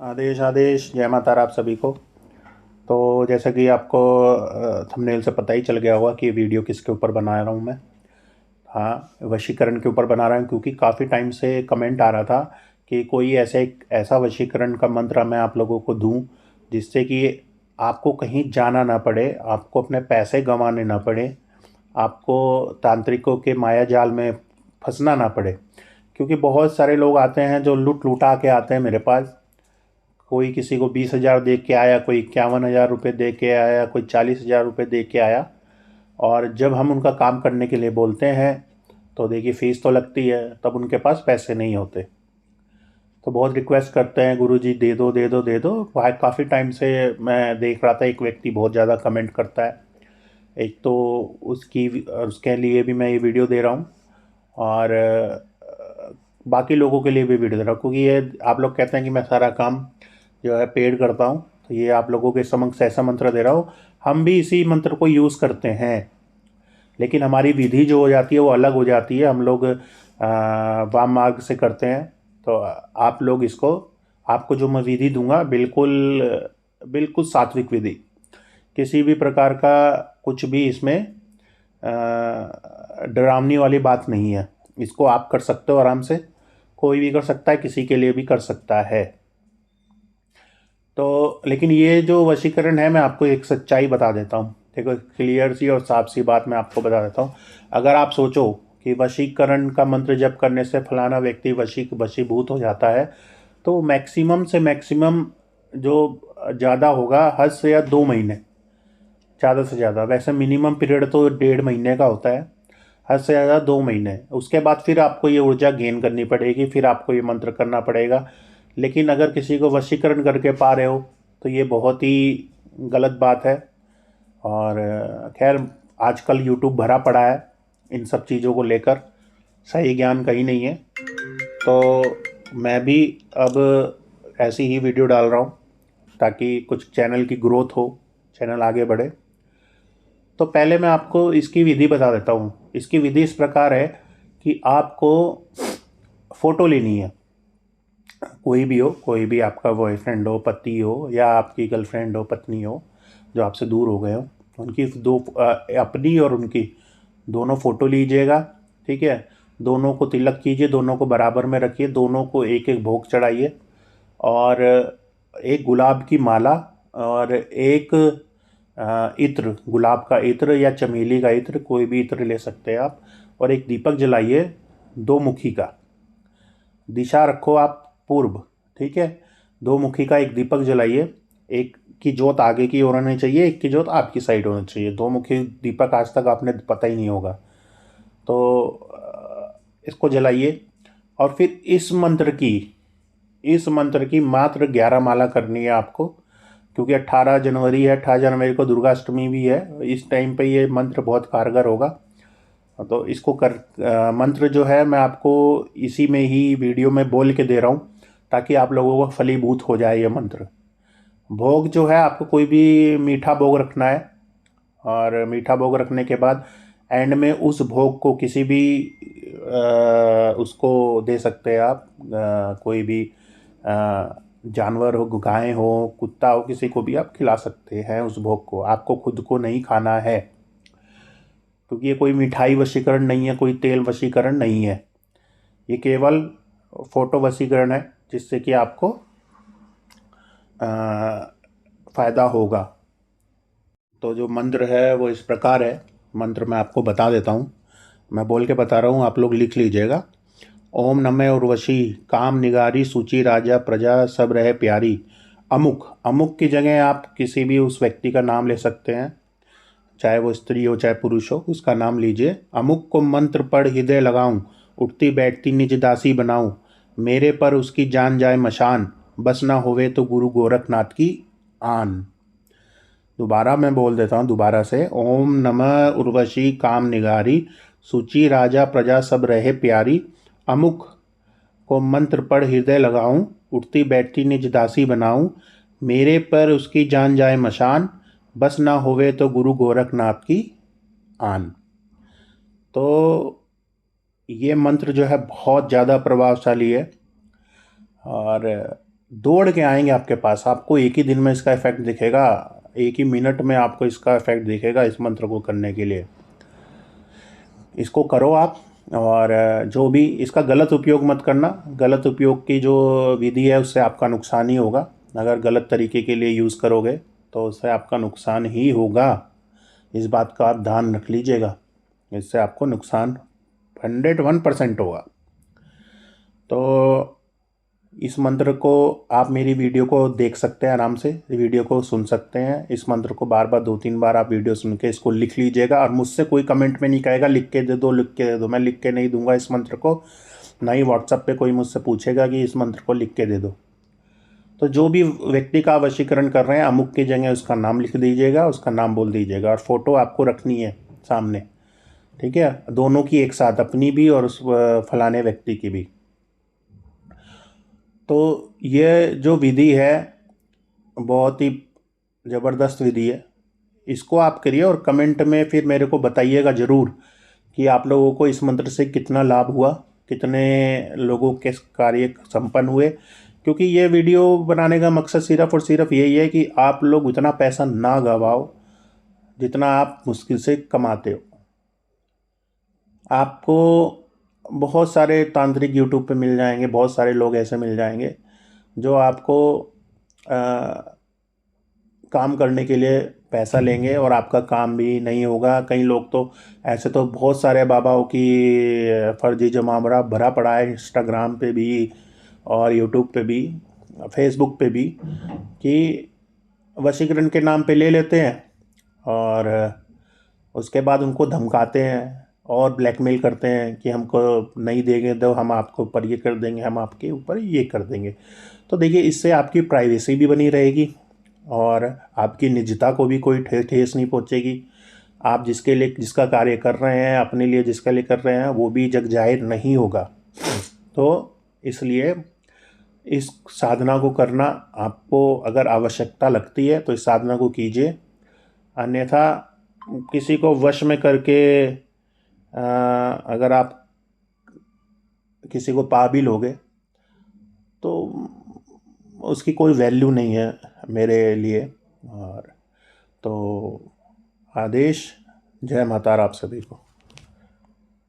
आदेश आदेश जय माता रा आप सभी को। तो जैसा कि आपको थंबनेल से पता ही चल गया होगा कि ये वीडियो किसके ऊपर बना रहा हूँ मैं। हाँ, वशीकरण के ऊपर बना रहा हूँ क्योंकि काफ़ी टाइम से कमेंट आ रहा था कि कोई ऐसा वशीकरण का मंत्र मैं आप लोगों को दूँ जिससे कि आपको कहीं जाना ना पड़े, आपको अपने पैसे गंवाने ना पड़े, आपको तांत्रिकों के माया जाल में फंसना ना पड़े। क्योंकि बहुत सारे लोग आते हैं जो लूट लुटा के आते हैं मेरे पास। कोई किसी को 20,000 दे के आया, कोई 51,000 रुपये दे के आया, कोई 40,000 रुपये दे के आया। और जब हम उनका काम करने के लिए बोलते हैं तो देखिए फ़ीस तो लगती है, तब उनके पास पैसे नहीं होते। तो बहुत रिक्वेस्ट करते हैं, गुरुजी दे दो दे दो दे दो। भाई काफ़ी टाइम से मैं देख रहा था एक व्यक्ति बहुत ज़्यादा कमेंट करता है। एक तो उसके लिए भी मैं ये वीडियो दे रहा हूँ, और बाकी लोगों के लिए भी वीडियो दे रहा हूँ, क्योंकि ये आप लोग कहते हैं कि मैं सारा काम जो है पेड करता हूँ। तो ये आप लोगों के समक्ष ऐसा मंत्र दे रहा हूँ। हम भी इसी मंत्र को यूज़ करते हैं, लेकिन हमारी विधि जो हो जाती है वो अलग हो जाती है। हम लोग वाम मार्ग से करते हैं। तो आप लोग इसको, आपको जो मैं विधि दूंगा बिल्कुल बिल्कुल सात्विक विधि, किसी भी प्रकार का कुछ भी इसमें डरावनी वाली बात नहीं है। इसको आप कर सकते हो आराम से, कोई भी कर सकता है, किसी के लिए भी कर सकता है। तो लेकिन ये जो वशीकरण है, मैं आपको एक सच्चाई बता देता हूँ। देखो, क्लियर सी और साफ सी बात मैं आपको बता देता हूँ। अगर आप सोचो कि वशीकरण का मंत्र जप करने से फलाना व्यक्ति वशीभूत हो जाता है, तो मैक्सिमम से मैक्सिमम जो ज़्यादा होगा, हद से या 2 महीने, ज़्यादा से ज़्यादा। वैसे मिनिमम पीरियड तो 1.5 महीने का होता है, हद से ज़्यादा 2 महीने। उसके बाद फिर आपको ये ऊर्जा गेन करनी पड़ेगी, फिर आपको ये मंत्र करना पड़ेगा। लेकिन अगर किसी को वशीकरण करके पा रहे हो तो ये बहुत ही गलत बात है। और खैर, आजकल यूट्यूब भरा पड़ा है इन सब चीज़ों को लेकर, सही ज्ञान कहीं नहीं है। तो मैं भी अब ऐसी ही वीडियो डाल रहा हूँ ताकि कुछ चैनल की ग्रोथ हो, चैनल आगे बढ़े। तो पहले मैं आपको इसकी विधि बता देता हूँ। इसकी विधि इस प्रकार है कि आपको फ़ोटो लेनी है। कोई भी हो, कोई भी, आपका बॉयफ्रेंड हो, पति हो, या आपकी गर्लफ्रेंड हो, पत्नी हो, जो आपसे दूर हो गए हो, उनकी अपनी और उनकी दोनों फ़ोटो लीजिएगा। ठीक है, दोनों को तिलक कीजिए, दोनों को बराबर में रखिए, दोनों को एक एक भोग चढ़ाइए, और एक गुलाब की माला, और एक इत्र, गुलाब का इत्र या चमेली का इत्र, कोई भी इत्र ले सकते हैं आप, और एक दीपक जलाइए, 2 मुखी का। दिशा रखो आप पूर्व। ठीक है, 2 मुखी का एक दीपक जलाइए। एक की जोत आगे की ओर होनी चाहिए, एक की जोत आपकी साइड होनी चाहिए। 2 मुखी दीपक आज तक आपने पता ही नहीं होगा। तो इसको जलाइए, और फिर इस मंत्र की मात्र 11 माला करनी है आपको, क्योंकि 18 जनवरी है, 18 जनवरी को दुर्गाष्टमी भी है। इस टाइम पे ये मंत्र बहुत कारगर होगा। तो इसको मंत्र जो है मैं आपको इसी में ही वीडियो में बोल के दे रहा हूँ, ताकि आप लोगों को फलीभूत हो जाए ये मंत्र। भोग जो है, आपको कोई भी मीठा भोग रखना है, और मीठा भोग रखने के बाद एंड में उस भोग को किसी भी उसको दे सकते हैं आप। कोई भी जानवर हो, गाय हो, कुत्ता हो, किसी को भी आप खिला सकते हैं उस भोग को। आपको खुद को नहीं खाना है, क्योंकि ये कोई मिठाई वशीकरण नहीं है, कोई तेल वशीकरण नहीं है। ये केवल फोटो वशीकरण है, जिससे कि आपको फ़ायदा होगा। तो जो मंत्र है वो इस प्रकार है। मंत्र मैं आपको बता देता हूँ, मैं बोल के बता रहा हूँ, आप लोग लिख लीजिएगा। ओम नमः उर्वशी, काम निगारी, सूची राजा प्रजा सब रहे प्यारी। अमुक, अमुक की जगह आप किसी भी उस व्यक्ति का नाम ले सकते हैं, चाहे वो स्त्री हो चाहे पुरुष हो, उसका नाम लीजिए। अमुक को मंत्र पढ़ हृदय लगाऊं, उठती बैठती निज दासी बनाऊं, मेरे पर उसकी जान जाए मशान, बस ना होवे तो गुरु गोरखनाथ की आन। दोबारा मैं बोल देता हूँ दोबारा से। ओम नमः उर्वशी, काम निगारी, सूची राजा प्रजा सब रहे प्यारी। अमुक को मंत्र पढ़ हृदय लगाऊं, उठती बैठती निज दासी बनाऊं, मेरे पर उसकी जान जाए मशान, बस ना होवे तो गुरु गोरखनाथ की आन। तो ये मंत्र जो है बहुत ज़्यादा प्रभावशाली है। और दौड़ के आएंगे आपके पास। आपको एक ही दिन में इसका इफेक्ट दिखेगा, एक ही मिनट में आपको इसका इफेक्ट दिखेगा इस मंत्र को करने के लिए। इसको करो आप। और जो भी इसका गलत उपयोग मत करना। गलत उपयोग की जो विधि है उससे आपका नुकसान ही होगा। अगर गलत तरीके के लिए यूज़ करोगे तो उससे आपका नुकसान ही होगा। इस बात का आप ध्यान रख लीजिएगा। इससे आपको नुकसान 101% होगा। तो इस मंत्र को आप मेरी वीडियो को देख सकते हैं, आराम से वीडियो को सुन सकते हैं। इस मंत्र को बार बार 2-3 बार आप वीडियो सुन के इसको लिख लीजिएगा। और मुझसे कोई कमेंट में नहीं कहेगा लिख के दे दो, लिख के दे दो। मैं लिख के नहीं दूंगा इस मंत्र को। ना ही व्हाट्सएप पे कोई मुझसे पूछेगा कि इस मंत्र को लिख के दे दो। तो जो भी व्यक्ति का वशीकरण कर रहे हैं, अमुक की जगह उसका नाम लिख दीजिएगा, उसका नाम बोल दीजिएगा। और फोटो आपको रखनी है सामने, ठीक है, दोनों की एक साथ, अपनी भी और उस फलाने व्यक्ति की भी। तो ये जो विधि है बहुत ही ज़बरदस्त विधि है। इसको आप करिए और कमेंट में फिर मेरे को बताइएगा ज़रूर कि आप लोगों को इस मंत्र से कितना लाभ हुआ, कितने लोगों के कार्य संपन्न हुए। क्योंकि ये वीडियो बनाने का मकसद सिर्फ और सिर्फ यही है कि आप लोग उतना पैसा ना गवाओ जितना आप मुश्किल से कमाते हो। आपको बहुत सारे तांत्रिक यूट्यूब पे मिल जाएंगे, बहुत सारे लोग ऐसे मिल जाएंगे जो आपको काम करने के लिए पैसा लेंगे और आपका काम भी नहीं होगा। कई लोग तो ऐसे, तो बहुत सारे बाबाओं की फर्जी जमावड़ा भरा पड़ा है इंस्टाग्राम पे भी और यूट्यूब पे भी, फेसबुक पे भी, कि वशीकरण के नाम पे ले लेते हैं और उसके बाद उनको धमकाते हैं और ब्लैकमेल करते हैं कि हमको नहीं देंगे तो हम आपके ऊपर ये कर देंगे, हम आपके ऊपर ये कर देंगे। तो देखिए, इससे आपकी प्राइवेसी भी बनी रहेगी और आपकी निजता को भी कोई ठेस नहीं पहुंचेगी। आप जिसके लिए जिसका कार्य कर रहे हैं, अपने लिए जिसके लिए कर रहे हैं, वो भी जग जाहिर नहीं होगा। तो इसलिए इस साधना को करना, आपको अगर आवश्यकता लगती है तो इस साधना को कीजिए। अन्यथा किसी को वश में करके अगर आप किसी को पा भी लोगे तो उसकी कोई वैल्यू नहीं है मेरे लिए। और तो आदेश, जय माता आप सभी को।